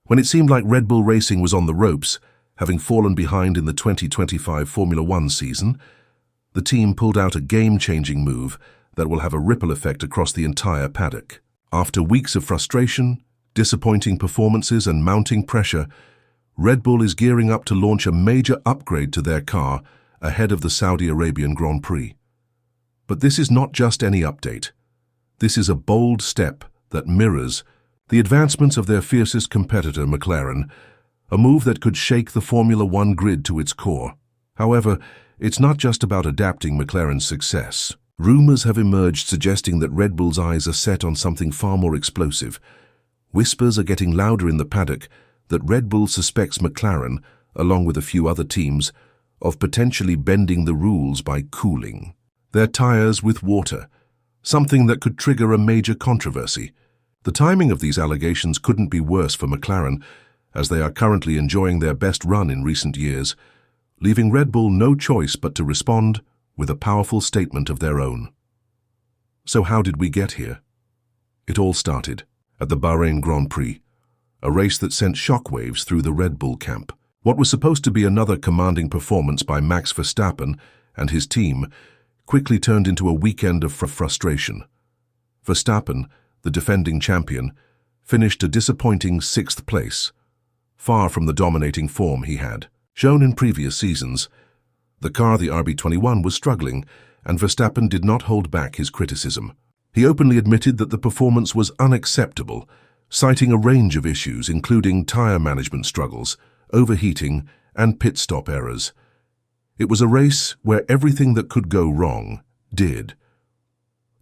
When it seemed like Red Bull Racing was on the ropes, having fallen behind in the 2025 Formula One season, the team pulled out a game-changing move that will have a ripple effect across the entire paddock. After weeks of frustration, disappointing performances and mounting pressure, Red Bull is gearing up to launch a major upgrade to their car ahead of the Saudi Arabian Grand Prix. But this is not just any update. This is a bold step that mirrors the advancements of their fiercest competitor, McLaren, a move that could shake the Formula One grid to its core. However, it's not just about adapting McLaren's success. Rumors have emerged suggesting that Red Bull's eyes are set on something far more explosive. Whispers are getting louder in the paddock that Red Bull suspects McLaren, along with a few other teams, of potentially bending the rules by cooling their tires with water, something that could trigger a major controversy. The timing of these allegations couldn't be worse for McLaren, as they are currently enjoying their best run in recent years, leaving Red Bull no choice but to respond with a powerful statement of their own. So how did we get here? It all started at the Bahrain Grand Prix, a race that sent shockwaves through the Red Bull camp. What was supposed to be another commanding performance by Max Verstappen and his team quickly turned into a weekend of frustration. Verstappen, the defending champion, finished a disappointing 6th place, far from the dominating form he had shown in previous seasons. The car, the RB21, was struggling, and Verstappen did not hold back his criticism. He openly admitted that the performance was unacceptable, citing a range of issues including tire management struggles, overheating, and pit stop errors. It was a race where everything that could go wrong did.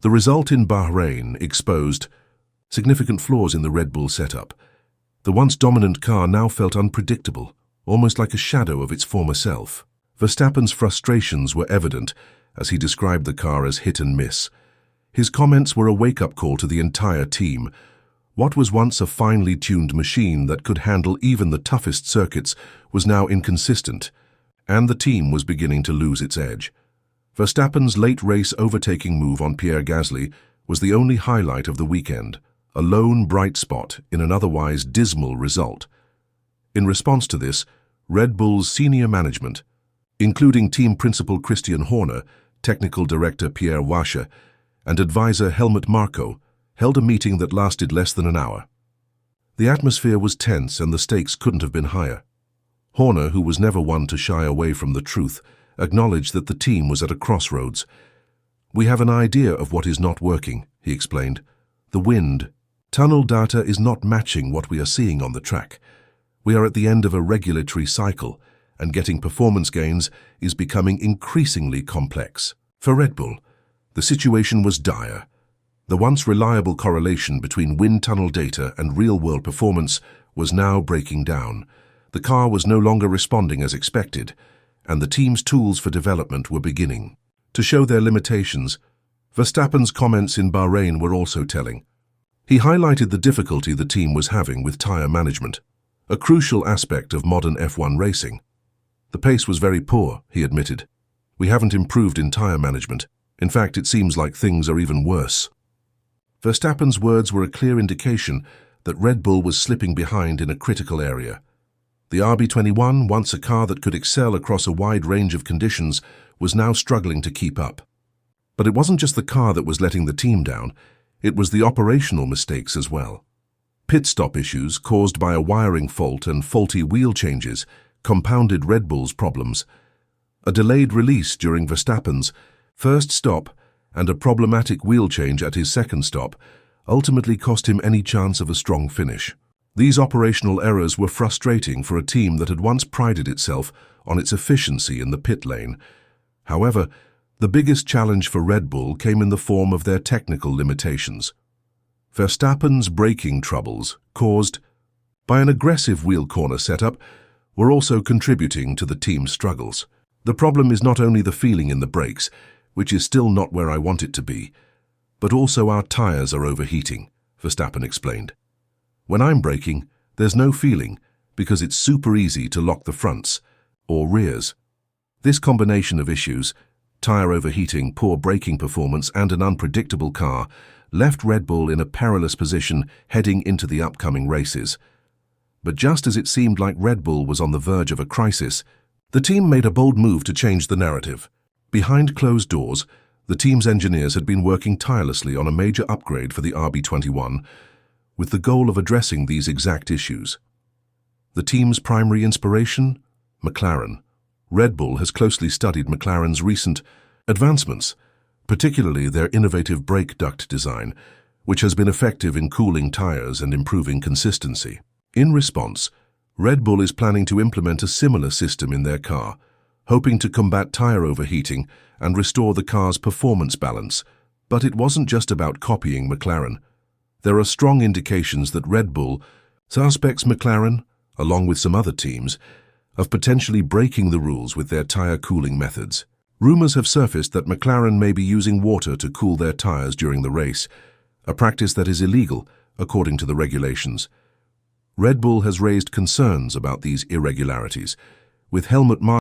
The result in Bahrain exposed significant flaws in the Red Bull setup. The once dominant car now felt unpredictable, almost like a shadow of its former self. Verstappen's frustrations were evident as he described the car as hit and miss. His comments were a wake-up call to the entire team. What was once a finely tuned machine that could handle even the toughest circuits was now inconsistent, and the team was beginning to lose its edge. Verstappen's late race overtaking move on Pierre Gasly was the only highlight of the weekend, a lone bright spot in an otherwise dismal result. In response to this, Red Bull's senior management, including team principal Christian Horner, technical director Pierre Wascher, and advisor Helmut Marko, held a meeting that lasted less than an hour. The atmosphere was tense and the stakes couldn't have been higher. Horner, who was never one to shy away from the truth, acknowledged that the team was at a crossroads. "We have an idea of what is not working," he explained. "The wind. Tunnel data is not matching what we are seeing on the track. We are at the end of a regulatory cycle, and getting performance gains is becoming increasingly complex." For Red Bull, the situation was dire. The once reliable correlation between wind tunnel data and real-world performance was now breaking down. The car was no longer responding as expected, and the team's tools for development were beginning to show their limitations. Verstappen's comments in Bahrain were also telling. He highlighted the difficulty the team was having with tire management, a crucial aspect of modern F1 racing. "The pace was very poor," he admitted. "We haven't improved in tire management. In fact, it seems like things are even worse." Verstappen's words were a clear indication that Red Bull was slipping behind in a critical area. The RB21, once a car that could excel across a wide range of conditions, was now struggling to keep up. But it wasn't just the car that was letting the team down, it was the operational mistakes as well. Pit stop issues caused by a wiring fault and faulty wheel changes compounded Red Bull's problems. A delayed release during Verstappen's first stop and a problematic wheel change at his second stop ultimately cost him any chance of a strong finish. These operational errors were frustrating for a team that had once prided itself on its efficiency in the pit lane. However, the biggest challenge for Red Bull came in the form of their technical limitations. Verstappen's braking troubles, caused by an aggressive wheel corner setup, were also contributing to the team's struggles. "The problem is not only the feeling in the brakes, which is still not where I want it to be, but also our tires are overheating," Verstappen explained. "When I'm braking, there's no feeling because it's super easy to lock the fronts or rears." This combination of issues, tire overheating, poor braking performance, and an unpredictable car, left Red Bull in a perilous position heading into the upcoming races. But just as it seemed like Red Bull was on the verge of a crisis, the team made a bold move to change the narrative. Behind closed doors, the team's engineers had been working tirelessly on a major upgrade for the RB21, with the goal of addressing these exact issues. The team's primary inspiration? McLaren. Red Bull has closely studied McLaren's recent advancements, particularly their innovative brake duct design, which has been effective in cooling tires and improving consistency. In response, Red Bull is planning to implement a similar system in their car, hoping to combat tire overheating and restore the car's performance balance. But it wasn't just about copying McLaren. There are strong indications that Red Bull suspects McLaren, along with some other teams, of potentially breaking the rules with their tire cooling methods. Rumors have surfaced that McLaren may be using water to cool their tires during the race, a practice that is illegal according to the regulations. Red Bull has raised concerns about these irregularities, with helmet